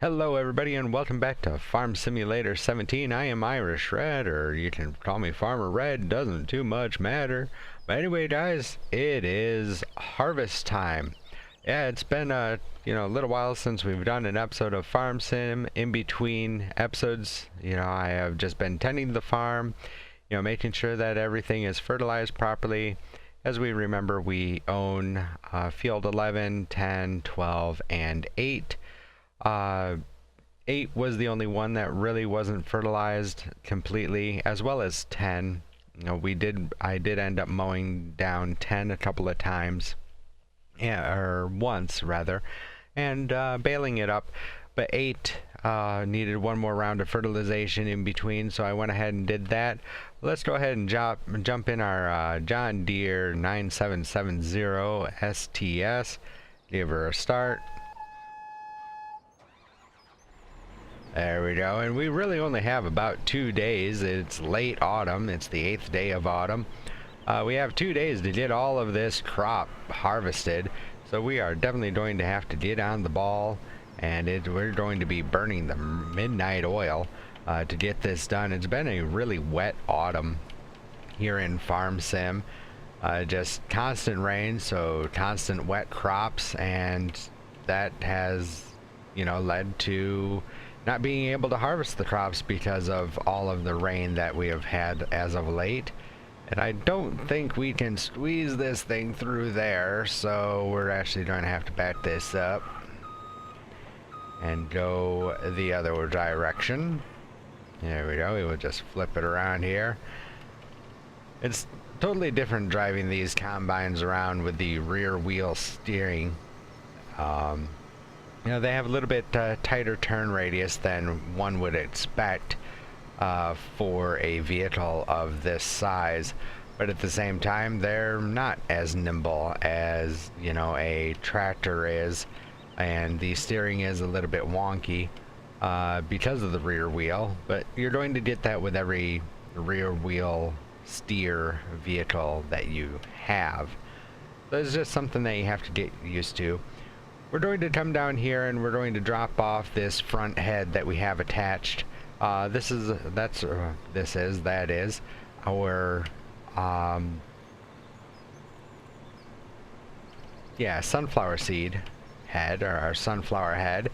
Hello everybody and welcome back to Farm Simulator 17. I am Irish Red, or you can call me Farmer Red, doesn't too much matter. But anyway guys, it is harvest time. Yeah, it's been a little while since we've done an episode of Farm Sim. In between episodes, I have just been tending the farm, making sure that everything is fertilized properly. As we remember, we own field 11, 10, 12, and 8. 8 was the only one that really wasn't fertilized completely, as well as 10. I did end up mowing down 10 a couple of times, yeah, or once rather, and baling it up. But 8 needed one more round of fertilization in between, so I went ahead and did that. Let's go ahead and jump in our John Deere 9770 STS. Give her a start. There we go, and we really only have about 2 days. It's late autumn, it's the 8th day of autumn. We have 2 days to get all of this crop harvested, so we are definitely going to have to get on the ball, and we're going to be burning the midnight oil to get this done. It's been a really wet autumn here in Farm Sim. Just constant rain, so constant wet crops, and that has led to not being able to harvest the crops because of all of the rain that we have had as of late. And I don't think we can squeeze this thing through there, so we're actually going to have to back this up and go the other direction. There we go. We will just flip it around here. It's totally different driving these combines around with the rear wheel steering. They have a little bit tighter turn radius than one would expect for a vehicle of this size, but at the same time they're not as nimble as a tractor is, and the steering is a little bit wonky because of the rear wheel, but you're going to get that with every rear wheel steer vehicle that you have. So it's just something that you have to get used to. We're going to come down here and we're going to drop off this front head that we have attached. That is our sunflower seed head, or our sunflower head.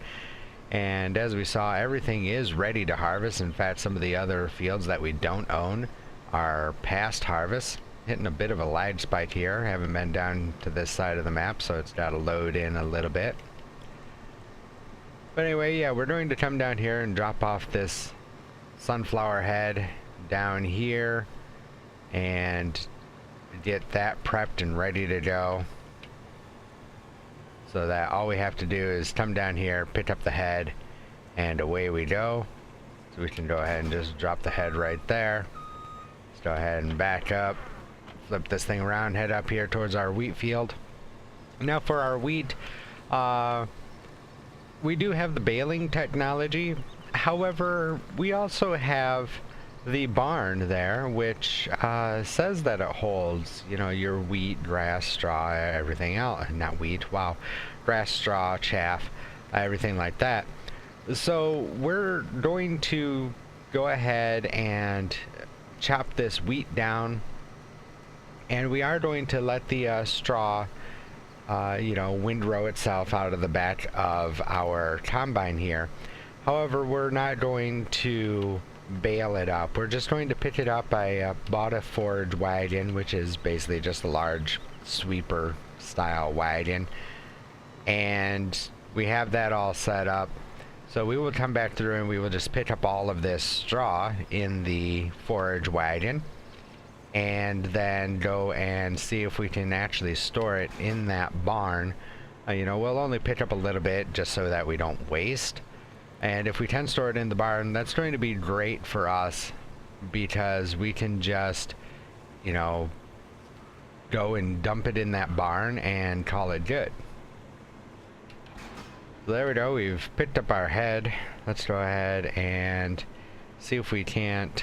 And as we saw, everything is ready to harvest. In fact, some of the other fields that we don't own are past harvest. Hitting a bit of a lag spike here. Haven't been down to this side of the map, so it's got to load in a little bit. But anyway, yeah, we're going to come down here and drop off this sunflower head down here and get that prepped and ready to go, so that all we have to do is come down here, pick up the head, and away we go. So we can go ahead and just drop the head right there. Let's go ahead and back up. Flip this thing around, head up here towards our wheat field. Now for our wheat, we do have the baling technology. However, we also have the barn there, which says that it holds, your wheat, grass, straw, everything else. Not wheat, wow. Grass, straw, chaff, everything like that. So we're going to go ahead and chop this wheat down. And we are going to let the straw, windrow itself out of the back of our combine here. However, we're not going to bale it up. We're just going to pick it up. I bought a forage wagon, which is basically just a large sweeper style wagon. And we have that all set up. So we will come back through and we will just pick up all of this straw in the forage wagon, and then go and see if we can actually store it in that barn. We'll only pick up a little bit just so that we don't waste. And if we can store it in the barn, that's going to be great for us, because we can just, go and dump it in that barn and call it good. So there we go, we've picked up our head. Let's go ahead and see if we can't.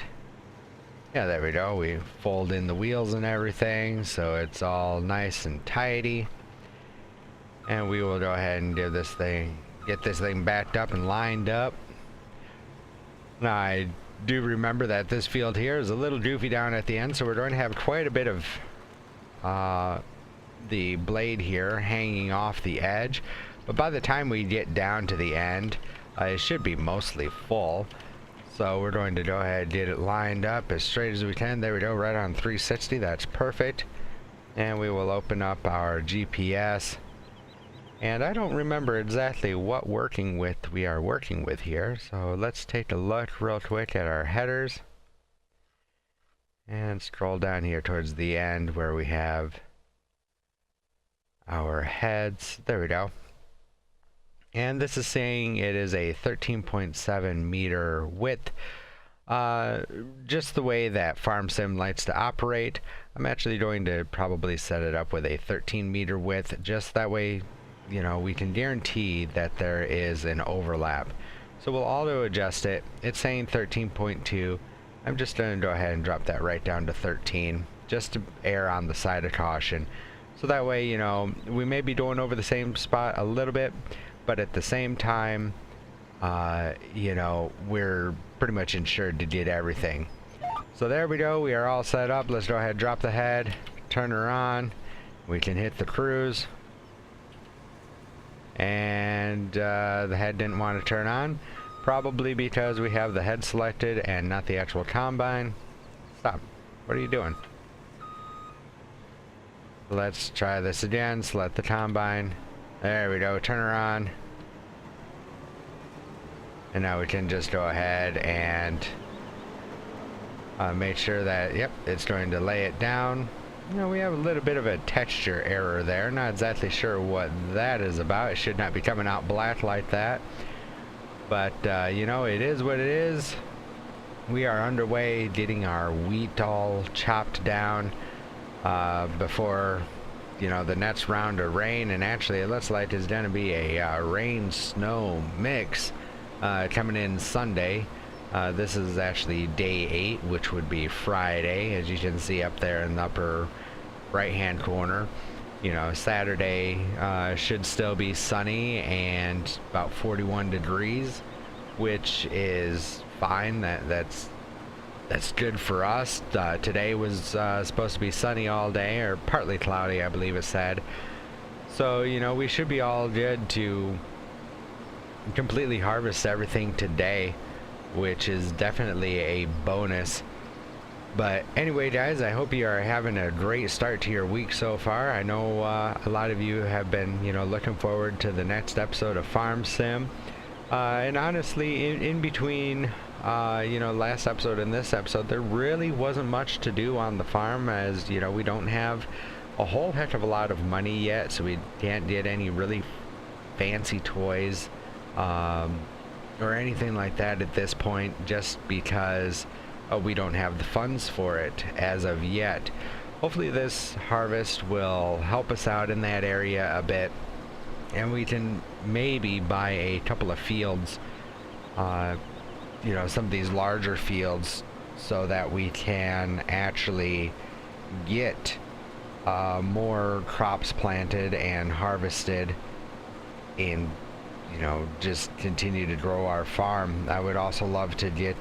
Yeah, there we go. We fold in the wheels and everything, so it's all nice and tidy. And we will go ahead and give this thing get this thing backed up and lined up. Now I do remember that this field here is a little doofy down at the end, so we're going to have quite a bit of the blade here hanging off the edge, but by the time we get down to the end, it should be mostly full. So we're going to go ahead and get it lined up as straight as we can. There we go, right on 360. That's perfect. And we will open up our GPS. And I don't remember exactly what we are working with here. So let's take a look real quick at our headers. And scroll down here towards the end where we have our heads. There we go. And this is saying it is a 13.7 meter width. Just the way that Farm Sim likes to operate. I'm actually going to probably set it up with a 13 meter width, just that way, you know, we can guarantee that there is an overlap. So we'll auto adjust it. It's saying 13.2. I'm just going to go ahead and drop that right down to 13, just to err on the side of caution. So that way, you know, we may be going over the same spot a little bit, but at the same time, you know, we're pretty much insured to get everything. So there we go. We are all set up. Let's go ahead and drop the head, turn her on. We can hit the cruise. And the head didn't want to turn on, probably because we have the head selected and not the actual combine. Stop. What are you doing? Let's try this again. Select the combine. There we go. Turn her on. And now we can just go ahead and make sure that, yep, it's going to lay it down. You know, we have a little bit of a texture error there. Not exactly sure what that is about. It should not be coming out black like that. But, you know, it is what it is. We are underway getting our wheat all chopped down before, you know, the next round of rain. And actually, it looks like there's going to be a rain-snow mix coming in Sunday. This is actually day 8, which would be Friday, as you can see up there in the upper right-hand corner. You know, Saturday should still be sunny and about 41 degrees, which is fine. That's good for us. Today was supposed to be sunny all day, or partly cloudy, I believe it said. So, you know, we should be all good to completely harvest everything today, which is definitely a bonus. But anyway, guys, I hope you are having a great start to your week so far. I know a lot of you have been, you know, looking forward to the next episode of Farm Sim. And honestly, in between, you know, last episode and this episode, there really wasn't much to do on the farm, as, you know, we don't have a whole heck of a lot of money yet, so we can't get any really fancy toys or anything like that at this point, just because we don't have the funds for it as of yet. Hopefully this harvest will help us out in that area a bit, and we can maybe buy a couple of fields, you know, some of these larger fields, so that we can actually get more crops planted and harvested, and, you know, just continue to grow our farm. I would also love to get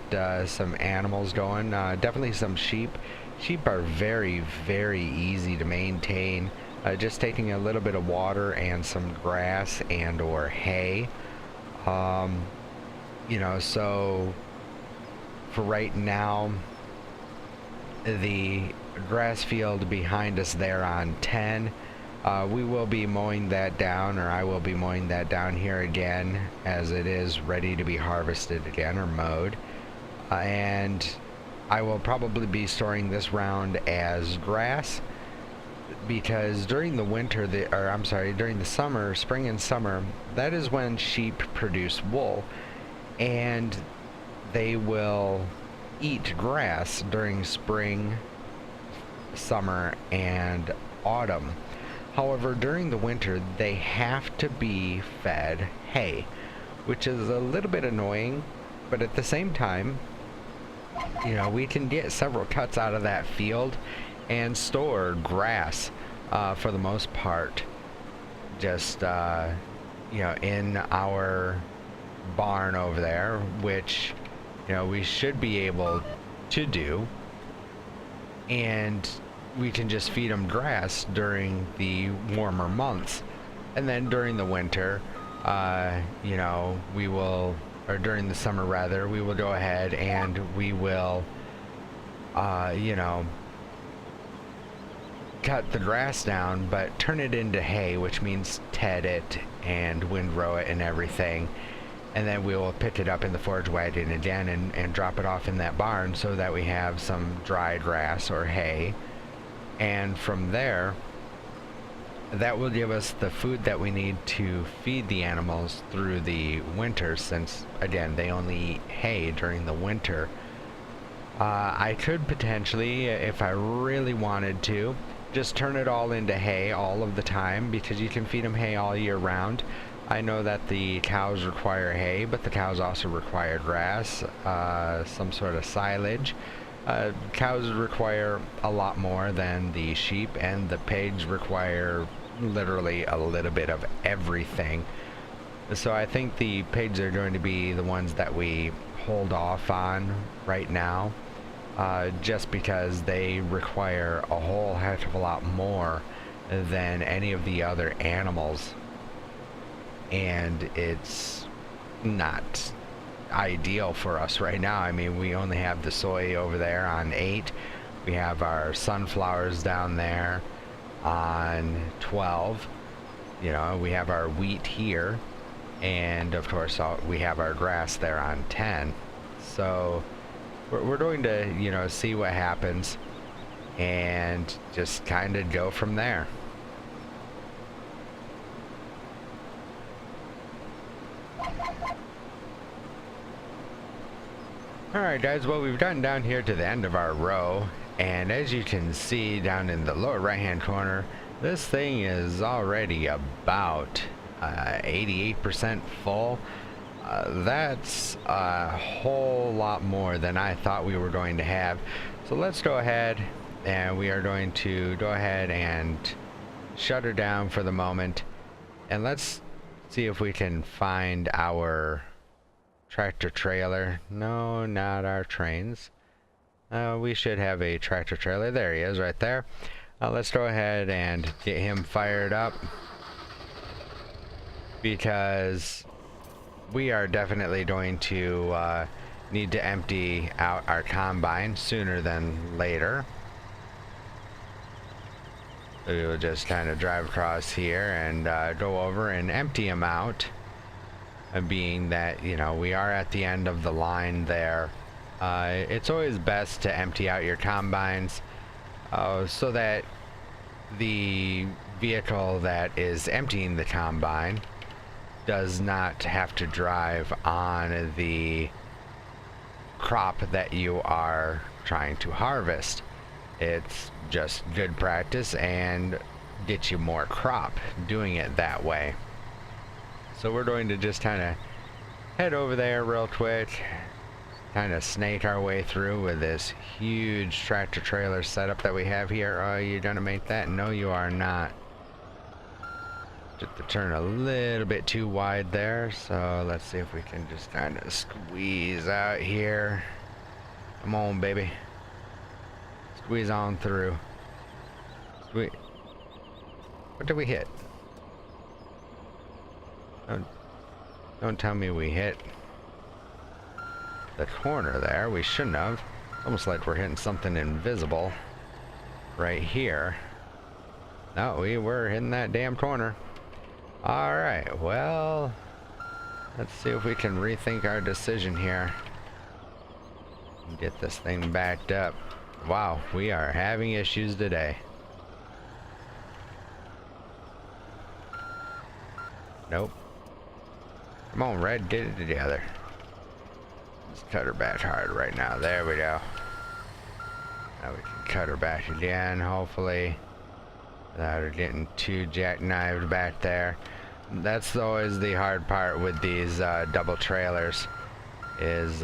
some animals going, definitely some sheep. Sheep are very, very easy to maintain. Just taking a little bit of water and some grass and or hay. You know, so for right now, the grass field behind us there on 10, we will be mowing that down, or I will be mowing that down here again, as it is ready to be harvested again, or mowed. And I will probably be storing this round as grass, because during the winter, during the summer, spring and summer, that is when sheep produce wool, and they will eat grass during spring, summer, and autumn. However, during the winter, they have to be fed hay, which is a little bit annoying, but at the same time, you know, we can get several cuts out of that field and store grass for the most part. Just, in our barn over there, which, we should be able to do. And we can just feed them grass during the warmer months. And then during the winter, we will, or during the summer rather, we will go ahead and we will, cut the grass down, but turn it into hay, which means ted it and windrow it and everything. And then we will pick it up in the forage wagon again and drop it off in that barn so that we have some dry grass or hay. And from there, that will give us the food that we need to feed the animals through the winter, since, again, they only eat hay during the winter. I could potentially, if I really wanted to, just turn it all into hay all of the time, because you can feed them hay all year round. I know that the cows require hay, but the cows also require grass, some sort of silage. Cows require a lot more than the sheep, and the pigs require literally a little bit of everything. So I think the pigs are going to be the ones that we hold off on right now, just because they require a whole heck of a lot more than any of the other animals. And it's not ideal for us right now. I mean, we only have the soy over there on 8. We have our sunflowers down there on 12. We have our wheat here, and of course we have our grass there on 10. So we're going to see what happens and just kind of go from there. Alright guys, well, we've gotten down here to the end of our row, and as you can see down in the lower right hand corner, this thing is already about 88% full. That's a whole lot more than I thought we were going to have. So let's go ahead, and we are going to go ahead and shut her down for the moment, and let's see if we can find our tractor trailer. No, not our trains. We should have a tractor trailer. There he is, right there. Let's go ahead and get him fired up, because we are definitely going to need to empty out our combine sooner than later. So we will just kind of drive across here and go over and empty him out. Being that, we are at the end of the line there, it's always best to empty out your combines so that the vehicle that is emptying the combine does not have to drive on the crop that you are trying to harvest. It's just good practice and gets you more crop doing it that way. So we're going to just kind of head over there real quick, kind of snake our way through with this huge tractor trailer setup that we have here. Oh, you're gonna make that? No, you are not. Just to turn a little bit too wide there, so let's see if we can just kind of squeeze out here. Come on, baby. Squeeze on through. What did we hit? Don't tell me we hit the corner there. We shouldn't have. Almost like we're hitting something invisible right here. No, we were hitting that damn corner. Alright, well, let's see if we can rethink our decision here. Get this thing backed up. Wow, we are having issues today. Nope. Come on, Red, get it together. Let's cut her back hard right now. There we go. Now we can cut her back again, hopefully, without her getting too jackknifed back there. That's always the hard part with these double trailers, is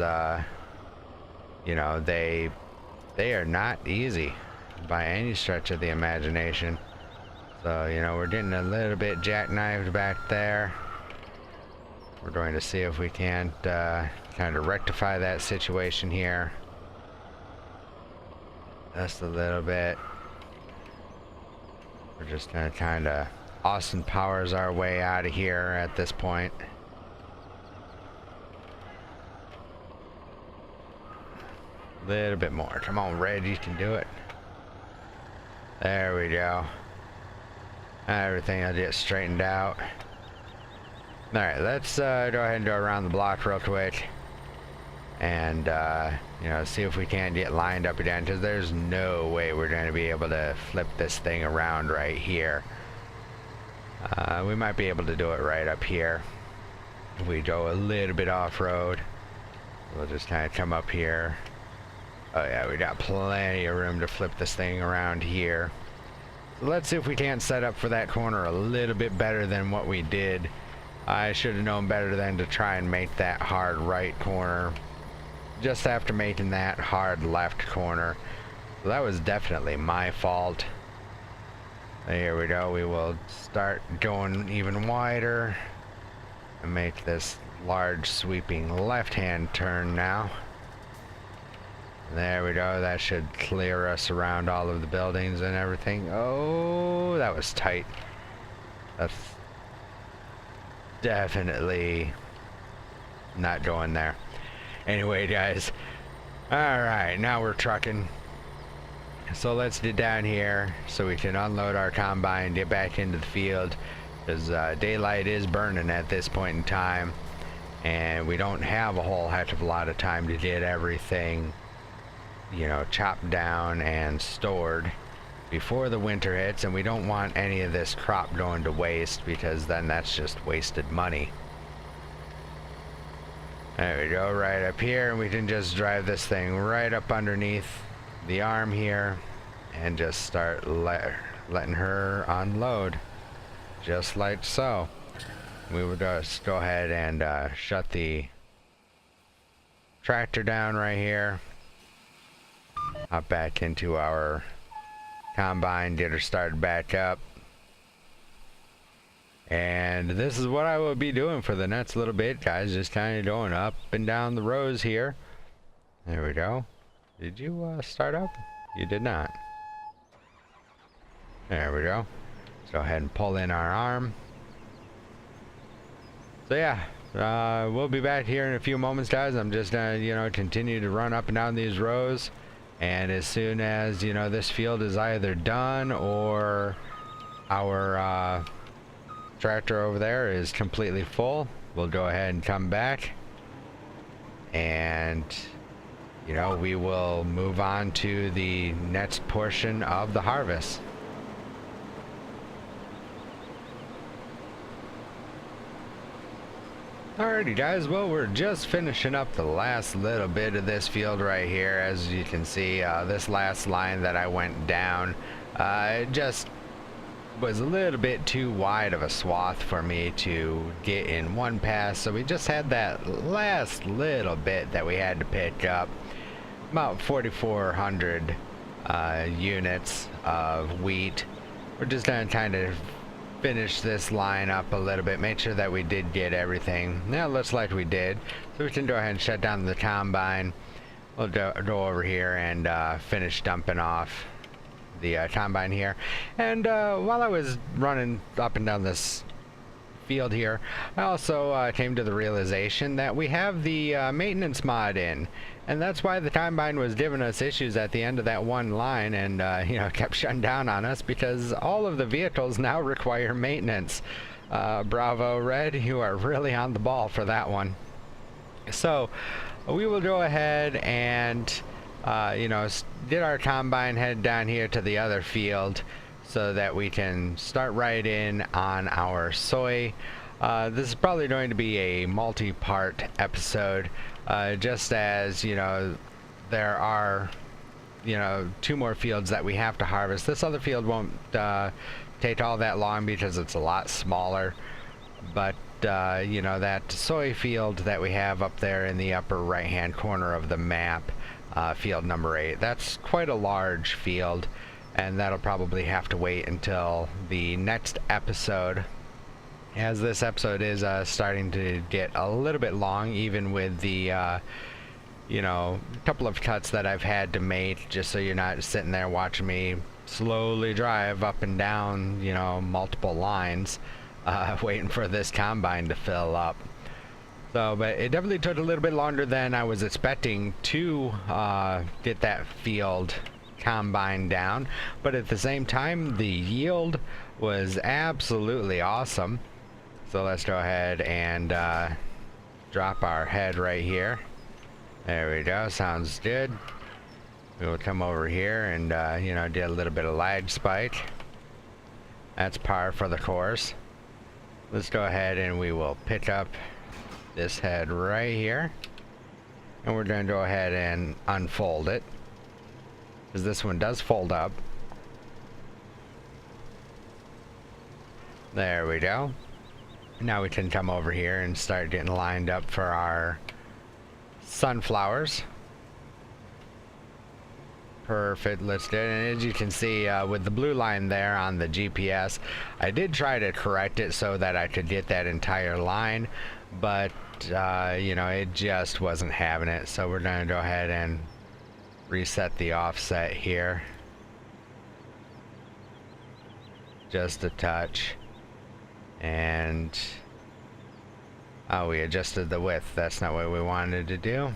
you know, they are not easy by any stretch of the imagination. So, you know, we're getting a little bit jackknifed back there. we're going to see if we can't kind of rectify that situation here. Just a little bit. We're just gonna kind of Austin Powers our way out of here at this point. A little bit more. Come on, Red, you can do it. There we go. Everything will get straightened out. Alright, let's go ahead and go around the block real quick. And, you know, see if we can get lined up again, because there's no way we're going to be able to flip this thing around right here. We might be able to do it right up here. If we go a little bit off-road, we'll just kind of come up here. Oh yeah, we got plenty of room to flip this thing around here. So let's see if we can't set up for that corner a little bit better than what we did. I should have known better than to try and make that hard right corner just after making that hard left corner. So that was definitely my fault. Here we go. We will start going even wider and make this large sweeping left-hand turn now. There we go. That should clear us around all of the buildings and everything. Oh, that was tight. That's definitely not going there. Anyway, guys. Alright, now we're trucking. So let's get down here so we can unload our combine, get back into the field, because daylight is burning at this point in time, and we don't have a whole heck of a lot of time to get everything, you know, chopped down and stored before the winter hits, and we don't want any of this crop going to waste, because then that's just wasted money. There we go, right up here, and we can just drive this thing right up underneath the arm here and just start letting her unload, just like so. We would just go ahead and shut the tractor down right here, hop back into our combine, get her started back up, and this is what I will be doing for the next little bit, guys. Just kind of going up and down the rows here. There we go. Did you start up? You did not. There we go. Let's go ahead and pull in our arm. So yeah, we'll be back here in a few moments, guys. I'm just gonna, you know, continue to run up and down these rows, and as soon as, you know, this field is either done or our tractor over there is completely full, we'll go ahead and come back, and you know, we will move on to the next portion of the harvest. Alrighty, guys, well, we're just finishing up the last little bit of this field right here. As you can see, this last line that I went down, it just was a little bit too wide of a swath for me to get in one pass, so we just had that last little bit that we had to pick up. About 4,400 units of wheat. We're just gonna kind of finish this line up a little bit, make sure that we did get everything. Now it looks like we did, so we can go ahead and shut down the combine. We'll go over here and finish dumping off the combine here. And while I was running up and down this field here, I also came to the realization that we have the maintenance mod in, and that's why the combine was giving us issues at the end of that one line, and you know, kept shutting down on us, because all of the vehicles now require maintenance. Bravo, Red, you are really on the ball for that one. So we will go ahead and you know, get our combine head down here to the other field so that we can start right in on our soy. This is probably going to be a multi-part episode, just as, you know, there are, you know, 2 more fields that we have to harvest. This other field won't take all that long because it's a lot smaller, but you know, that soy field that we have up there in the upper right hand corner of the map, field number 8, that's quite a large field, and that'll probably have to wait until the next episode as this episode is starting to get a little bit long, even with the you know, couple of cuts that I've had to make, just so you're not sitting there watching me slowly drive up and down, you know, multiple lines, waiting for this combine to fill up. So, but it definitely took a little bit longer than I was expecting to get that field combine down, but at the same time the yield was absolutely awesome. So let's go ahead and drop our head right here. There we go, sounds good. We'll come over here and you know, do a little bit of lag spike. That's par for the course. Let's go ahead and we will pick up this head right here, and we're going to go ahead and unfold it, because this one does fold up. There we go. Now we can come over here and start getting lined up for our sunflowers. Perfect, let's do it. And as you can see, with the blue line there on the GPS, I did try to correct it so that I could get that entire line, but you know, it just wasn't having it. So we're going to go ahead and reset the offset here just a touch, and we adjusted the width. That's not what we wanted to do.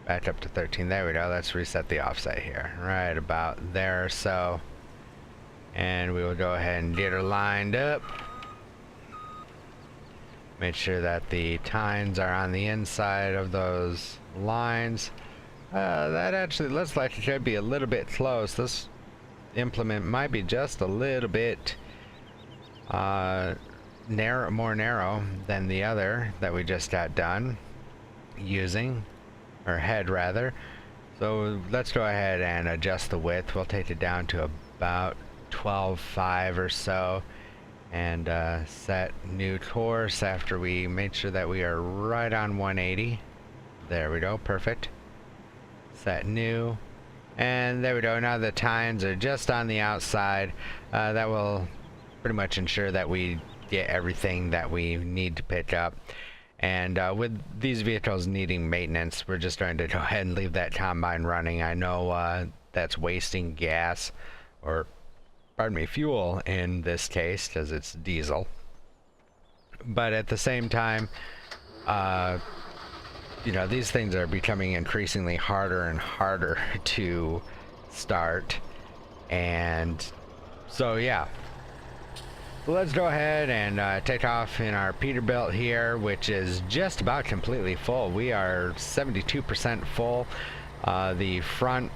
Back up to 13. There we go. Let's reset the offset here, right about there or so, and we will go ahead and get her lined up. Make sure that the tines are on the inside of those lines. That actually looks like it could be a little bit close. This implement might be just a little bit more narrow than the other that we just got done using, or head rather. So let's go ahead and adjust the width. We'll take it down to about 12.5 or so, and set new course after we make sure that we are right on 180. There we go, perfect. Set new, and there we go. Now the tines are just on the outside. That will pretty much ensure that we get everything that we need to pick up. And with these vehicles needing maintenance, we're just going to go ahead and leave that combine running. I know that's wasting gas, or pardon me, fuel in this case, because it's diesel. But at the same time, you know, these things are becoming increasingly harder and harder to start. And so yeah, so let's go ahead and take off in our Peterbilt here, which is just about completely full. We are 72% full. The front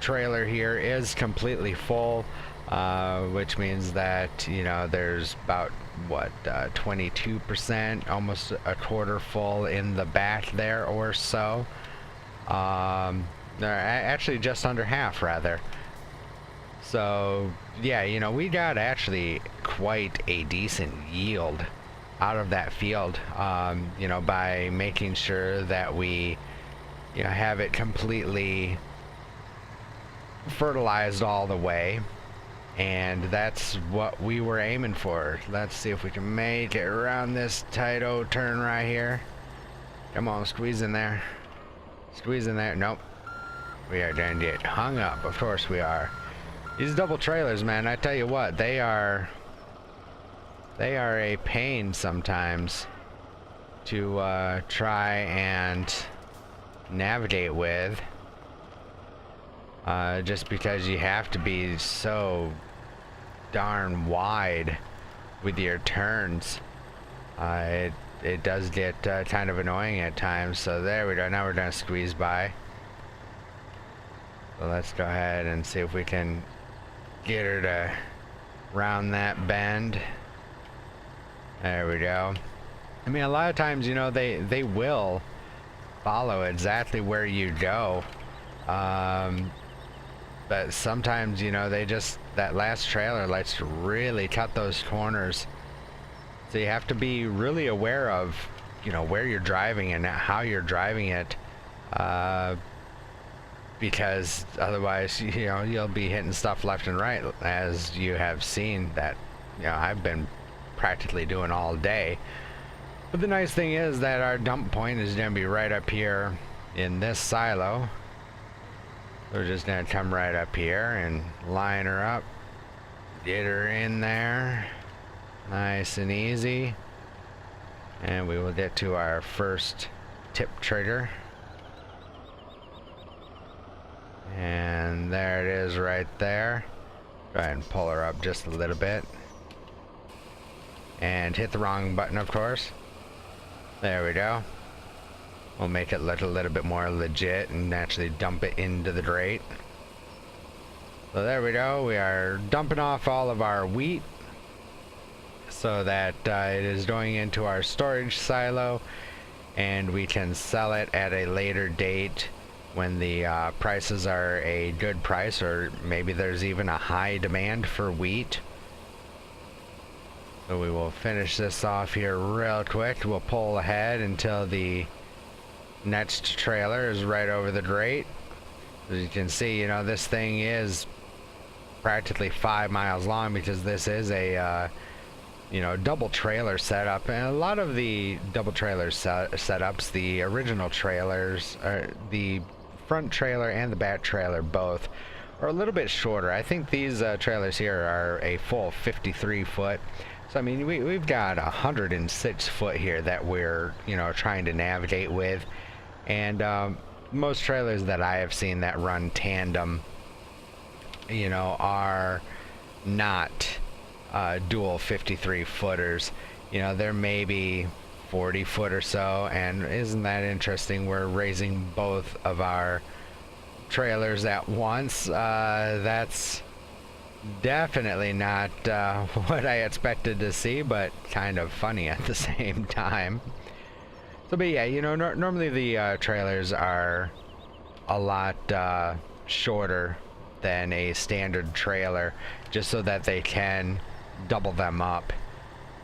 trailer here is completely full, which means that, you know, there's about what, 22%, almost a quarter full in the back there or so. Actually just under half rather. So yeah, you know, we got actually quite a decent yield out of that field, you know, by making sure that we, you know, have it completely fertilized all the way. And that's what we were aiming for. Let's see if we can make it around this tight old turn right here. Come on, squeeze in there. Squeeze in there. Nope. We are going to get hung up. Of course we are. These double trailers, man, I tell you what, they are a pain sometimes to try and navigate with. Just because you have to be so darn wide with your turns. It does get kind of annoying at times. So there we go. Now we're gonna squeeze by. So let's go ahead and see if we can get her to round that bend. There we go. I mean, a lot of times, you know, they will follow exactly where you go. But sometimes, you know, they just, that last trailer likes to really cut those corners. So you have to be really aware of, you know, where you're driving and how you're driving it. Because otherwise, you know, you'll be hitting stuff left and right, as you have seen that you know, I've been practically doing all day. But the nice thing is that our dump point is going to be right up here in this silo. We're just going to come right up here and line her up, get her in there, nice and easy, and we will get to our first tip trigger. And there it is right there. Go ahead and pull her up just a little bit. And hit the wrong button, of course. There we go. We'll make it look a little bit more legit and actually dump it into the grate. So there we go. We are dumping off all of our wheat so that it is going into our storage silo, and we can sell it at a later date when the prices are a good price, or maybe there's even a high demand for wheat. So we will finish this off here real quick. We'll pull ahead until the next trailer is right over the grate. As you can see, you know, this thing is practically 5 miles long, because this is a you know, double trailer setup. And a lot of the double trailer setups, the original trailers, the front trailer and the back trailer both are a little bit shorter. I think these trailers here are a full 53 foot. So I mean, we've got 106 foot here that we're, you know, trying to navigate with. And most trailers that I have seen that run tandem, you know, are not dual 53 footers. You know, they're maybe 40 foot or so. And isn't that interesting? We're raising both of our trailers at once. That's definitely not what I expected to see, but kind of funny at the same time. So, but yeah, you know, normally the trailers are a lot shorter than a standard trailer, just so that they can double them up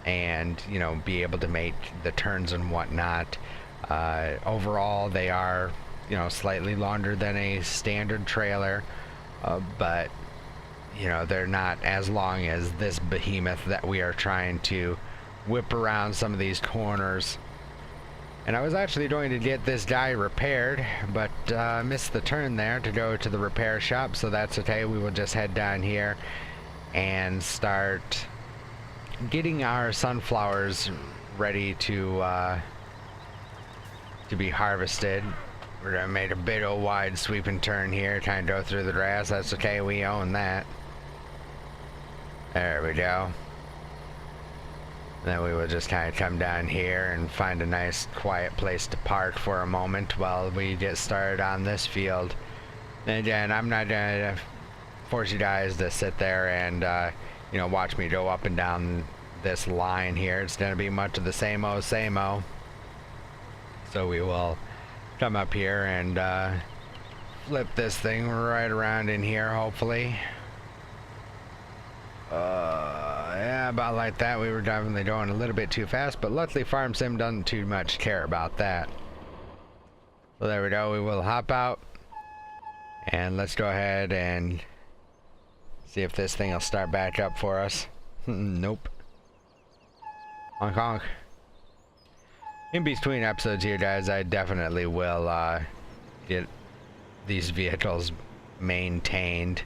and, you know, be able to make the turns and whatnot. Overall, they are, you know, slightly longer than a standard trailer, but you know, they're not as long as this behemoth that we are trying to whip around some of these corners. And I was actually going to get this guy repaired, but missed the turn there to go to the repair shop, so that's okay. We will just head down here and start getting our sunflowers ready to be harvested. We're gonna make a big old wide sweeping turn here, trying to go through the grass. That's okay, we own that. There we go. Then we will just kind of come down here and find a nice quiet place to park for a moment while we get started on this field. And again, I'm not gonna force you guys to sit there and you know, watch me go up and down this line here. It's gonna be much of the same-o, same-o. So we will come up here and flip this thing right around in here, hopefully. Yeah, about like that. We were definitely going a little bit too fast, but luckily Farm Sim doesn't too much care about that. So there we go. We will hop out and let's go ahead and see if this thing will start back up for us. Nope. Honk honk. In between episodes here, guys, I definitely will get these vehicles maintained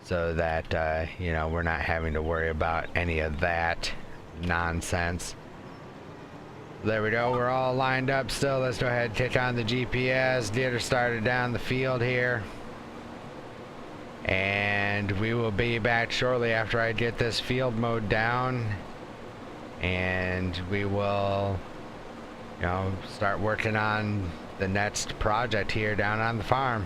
so that you know, we're not having to worry about any of that nonsense. There we go. We're all lined up still. Let's go ahead and kick on the GPS, get her started down the field here, and we will be back shortly after I get this field mowed down, and we will, you know, start working on the next project here down on the farm.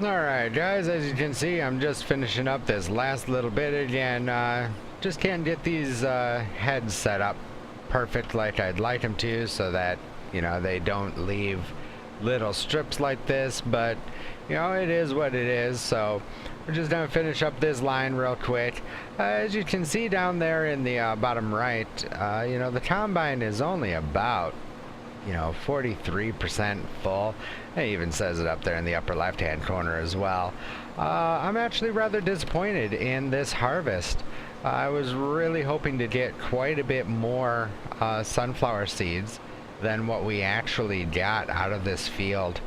Alright guys, as you can see, I'm just finishing up this last little bit again. Just can't get these heads set up perfect like I'd like them to, so that, you know, they don't leave little strips like this, but you know, it is what it is. So we're just gonna finish up this line real quick. As you can see down there in the bottom right, you know, the combine is only about you know, 43% full. It even says it up there in the upper left hand corner as well. I'm actually rather disappointed in this harvest. I was really hoping to get quite a bit more sunflower seeds than what we actually got out of this field.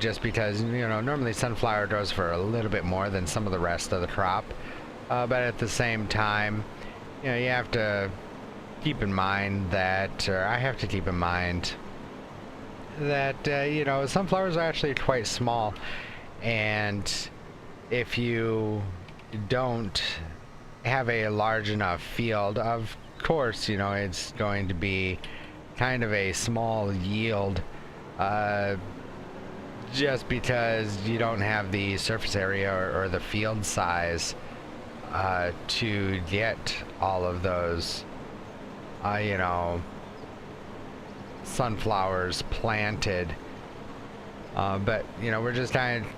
Just because, you know, normally sunflower goes for a little bit more than some of the rest of the crop. But at the same time, you know, you have to keep in mind that, or I have to keep in mind that, you know, sunflowers are actually quite small. And if you don't have a large enough field, of course, you know, it's going to be kind of a small yield, just because you don't have the surface area or the field size to get all of those, you know, sunflowers planted. But, you know, we're just kind of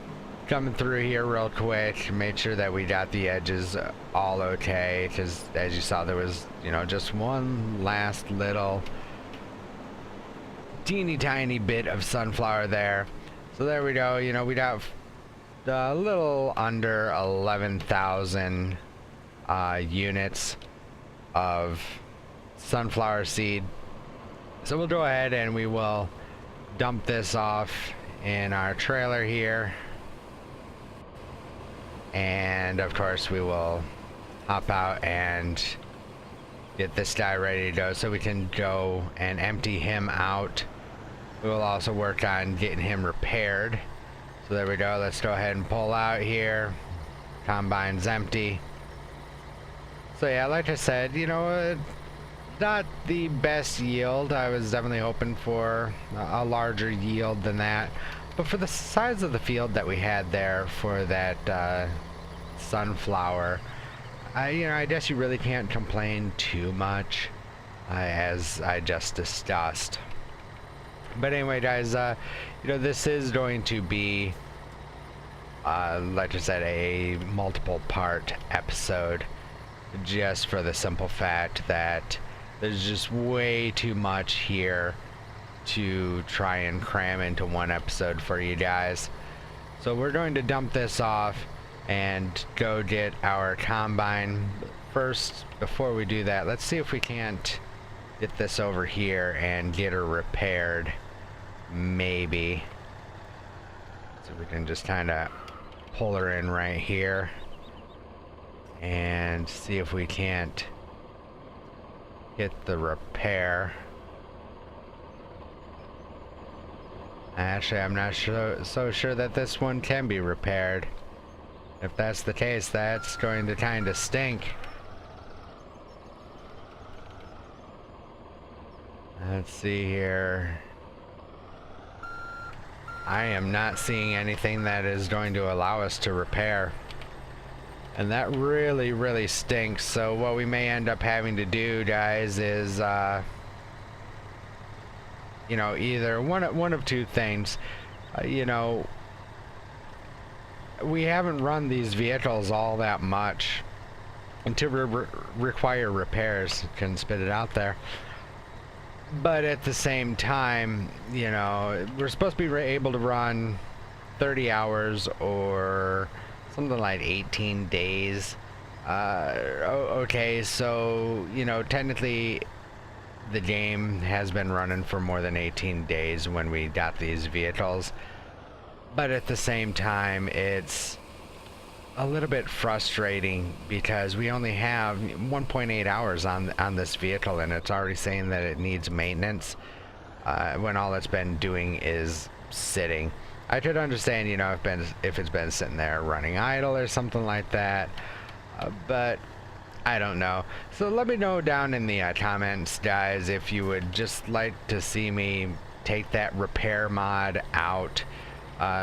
coming through here real quick, made sure that we got the edges all okay, because as you saw, there was, you know, just one last little teeny tiny bit of sunflower there. So there we go. You know, we got a little under 11,000 units of sunflower seed. So we'll go ahead and we will dump this off in our trailer here. And of course we will hop out and get this guy ready to go so we can go and empty him out. We will also work on getting him repaired. So there we go. Let's go ahead and pull out here. Combine's empty. So yeah, like I said, you know, not the best yield. I was definitely hoping for a larger yield than that. But for the size of the field that we had there for that sunflower, you know, I guess you really can't complain too much, as I just discussed. But anyway, guys, you know, this is going to be, like I said, a multiple part episode, just for the simple fact that there's just way too much here to try and cram into one episode for you guys. So we're going to dump this off and go get our combine. First, before we do that, let's see if we can't get this over here and get her repaired. Maybe. So we can just kind of pull her in right here and see if we can't get the repair. Actually, I'm not so sure that this one can be repaired. If that's the case, that's going to kind of stink. Let's see here. I am not seeing anything that is going to allow us to repair. And that really, really stinks. So what we may end up having to do, guys, is you know, either one of two things. You know, we haven't run these vehicles all that much until require repairs. Can spit it out there. But at the same time, you know, we're supposed to be able to run 30 hours or something like 18 days. Okay, so, you know, technically the game has been running for more than 18 days when we got these vehicles. But at the same time, it's a little bit frustrating because we only have 1.8 hours on this vehicle, and it's already saying that it needs maintenance when all it's been doing is sitting. I could understand, you know, if it's been sitting there running idle or something like that, but I don't know. So let me know down in the comments, guys, if you would just like to see me take that repair mod out,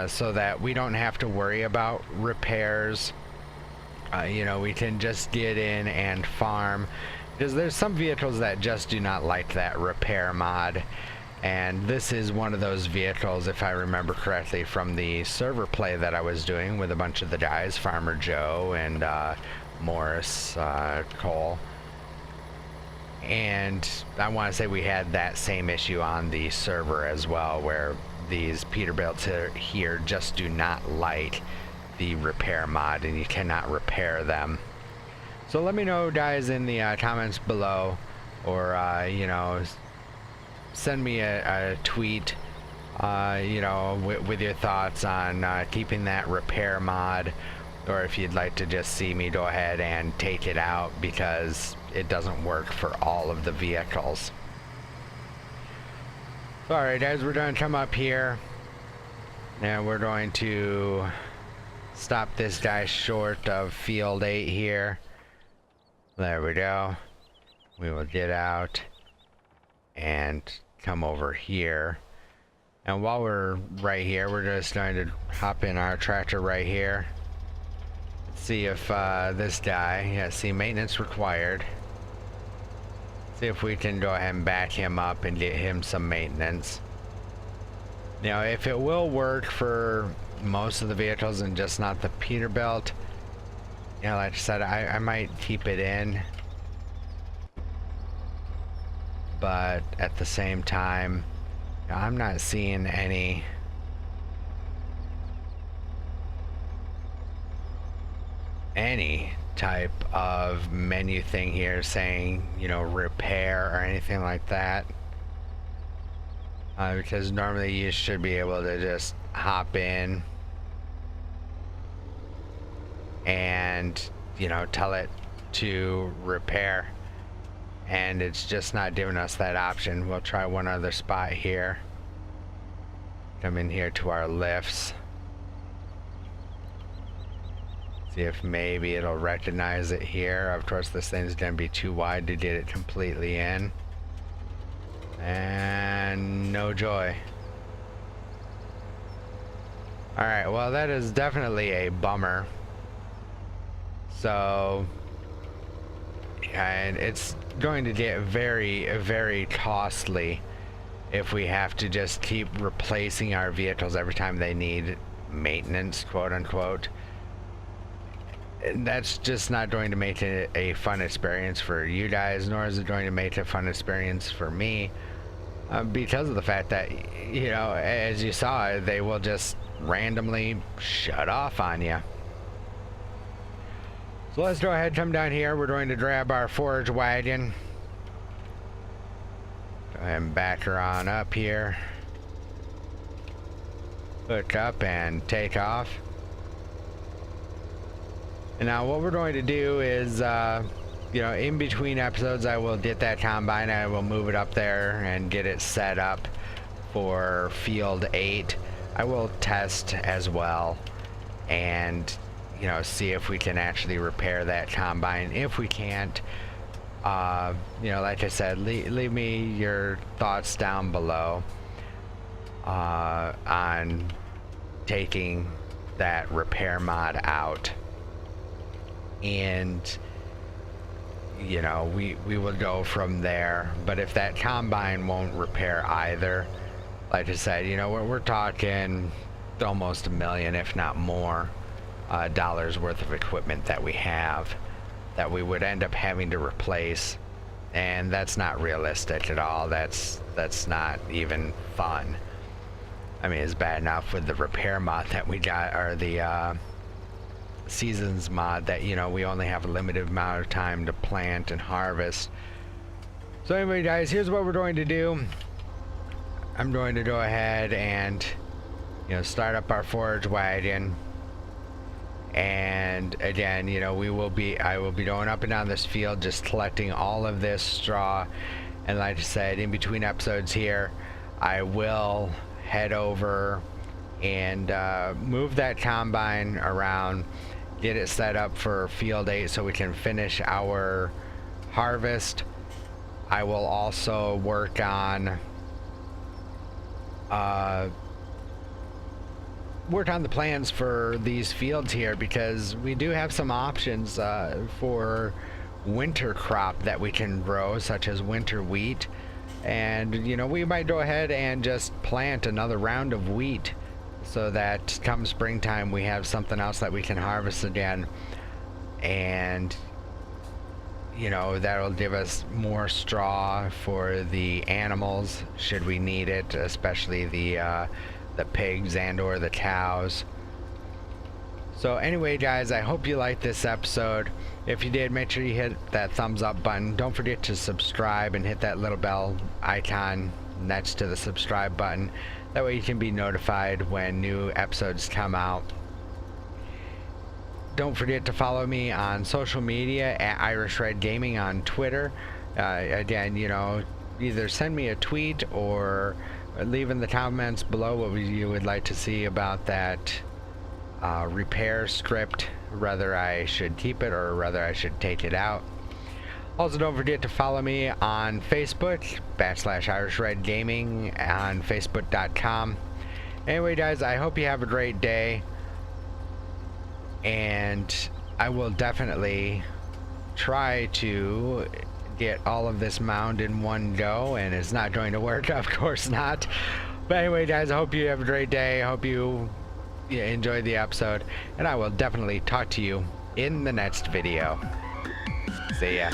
so that we don't have to worry about repairs. You know, we can just get in and farm, because there's some vehicles that just do not like that repair mod, and this is one of those vehicles, if I remember correctly, from the server play that I was doing with a bunch of the guys, Farmer Joe and Morris Cole. And I want to say we had that same issue on the server as well, where these Peterbilts here just do not like the repair mod, and you cannot repair them. So let me know, guys, in the comments below, or you know, send me a tweet, you know, with your thoughts on keeping that repair mod, or if you'd like to just see me go ahead and take it out because it doesn't work for all of the vehicles. So, alright guys, we're going to come up here and we're going to stop this guy short of field 8 here. There we go. We will get out and come over here. And while we're right here, we're just going to hop in our tractor right here. See if this guy, yeah, see, maintenance required. See if we can go ahead and back him up and get him some maintenance. Now, if it will work for most of the vehicles and just not the Peterbilt, you know, like I said, I might keep it in. But at the same time, you know, I'm not seeing any type of menu thing here saying, you know, repair or anything like that, because normally you should be able to just hop in and, you know, tell it to repair, and it's just not giving us that option. We'll try one other spot here. Come in here to our lifts. See if maybe it'll recognize it here. Of course, this thing's gonna be too wide to get it completely in. And no joy. Alright, well, that is definitely a bummer. So, and it's going to get very, very costly if we have to just keep replacing our vehicles every time they need maintenance, quote unquote. That's just not going to make it a fun experience for you guys, nor is it going to make it a fun experience for me, because of the fact that, you know, as you saw, they will just randomly shut off on you. So let's go ahead, come down here. We're going to grab our forage wagon. Go ahead and back her on up here. Hook up and take off. And now what we're going to do is, you know, in between episodes, I will get that combine. I will move it up there and get it set up for field 8. I will test as well and, you know, see if we can actually repair that combine. If we can't, you know, like I said, leave me your thoughts down below on taking that repair mod out. And, you know, we will go from there. But if that combine won't repair either, like I said, you know, we're talking almost $1 million, if not more, dollars worth of equipment that we have that we would end up having to replace, and that's not realistic at all. That's not even fun. I mean, it's bad enough with the repair mod that we got, or the seasons mod, that, you know, we only have a limited amount of time to plant and harvest. So anyway, guys, here's what we're going to do. I'm going to go ahead and, you know, start up our forage wagon, and again, you know, I will be going up and down this field just collecting all of this straw. And like I said, in between episodes here, I will head over and move that combine around, get it set up for field 8 so we can finish our harvest. I will also work on the plans for these fields here, because we do have some options for winter crop that we can grow, such as winter wheat. And, you know, we might go ahead and just plant another round of wheat, so that come springtime we have something else that we can harvest again. And, you know, that'll give us more straw for the animals should we need it, especially the pigs and or the cows. So anyway, guys, I hope you liked this episode. If you did, make sure you hit that thumbs up button. Don't forget to subscribe and hit that little bell icon next to the subscribe button. That way you can be notified when new episodes come out. Don't forget to follow me on social media at Irish Red Gaming on Twitter. Again, you know, either send me a tweet or leave in the comments below what you would like to see about that repair script, whether I should keep it or whether I should take it out. Also, don't forget to follow me on Facebook, /Irish Red Gaming on Facebook.com. Anyway, guys, I hope you have a great day, and I will definitely try to get all of this mound in one go, and it's not going to work, of course not. But anyway, guys, I hope you have a great day. I hope you enjoyed the episode, and I will definitely talk to you in the next video. See ya.